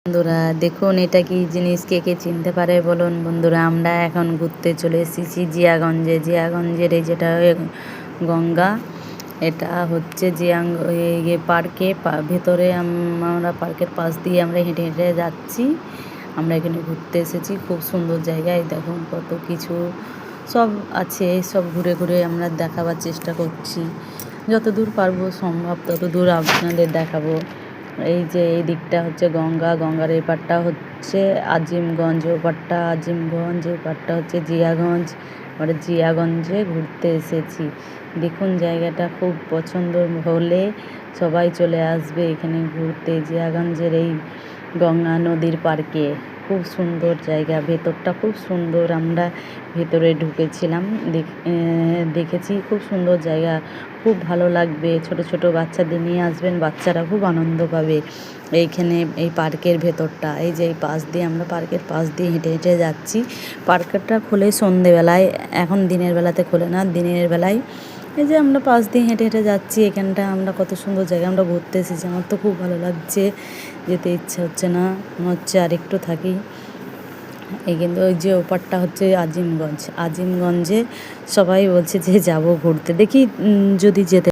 বন্ধুরা দেখুন এটা কি জিনিস, কে কে চিনতে পারে বলুন। বন্ধুরা আমরা এখন ঘুরতে চলে এসেছি জিয়াগঞ্জের এই যেটা গঙ্গা, এটা হচ্ছে এই পার্কে ভেতরে আমরা পার্কের পাশ দিয়ে আমরা হেঁটে হেঁটে যাচ্ছি। আমরা এখানে ঘুরতে এসেছি, খুব সুন্দর জায়গায়। দেখুন কত কিছু সব আছে, সব ঘুরে ঘুরে আমরা দেখাবার চেষ্টা করছি, যতদূর পারবো সম্ভব ততদূর আপনাদের দেখাবো। এই যে এই দিকটা হচ্ছে গঙ্গার এই পারটা হচ্ছে আজিমগঞ্জ, ও পারটা আজিমগঞ্জ, এই পারটা হচ্ছে জিয়াগঞ্জ। আমরা জিয়াগঞ্জে ঘুরতে এসেছি। দেখুন জায়গাটা খুব পছন্দ হলে সবাই চলে আসবে এখানে ঘুরতে। জিয়াগঞ্জের এই গঙ্গা নদীর পার্কে খুব সুন্দর জায়গা, ভেতরটা খুব সুন্দর। আমরা ভেতরে ঢুকেছিলাম, দেখেছি খুব সুন্দর জায়গা, খুব ভালো লাগবে। ছোট ছোট বাচ্চাদের নিয়ে আসবেন, বাচ্চারা খুব আনন্দ পাবে এইখানে। এই পার্কের ভেতরটা, এই যে এই পাশ দিয়ে আমরা পার্কের পাশ দিয়ে হেঁটে হেঁটে যাচ্ছি। পার্কটা খোলে সন্ধেবেলায়, এখন দিনের বেলাতে খোলে না। দিনের বেলায় এই যে আমরা পাশ দিয়ে হেঁটে হেঁটে যাচ্ছি, এখানটা আমরা কত সুন্দর জায়গা আমরা ঘুরতে এসেছি। আমার তো খুব ভালো লাগছে, যেতে ইচ্ছা হচ্ছে না, মনে হচ্ছে আরেকটু থাকি। এই কিন্তু ওই যে ওপারটা হচ্ছে আজিমগঞ্জে সবাই বলছে যে যাব ঘুরতে, দেখি যদি যেতে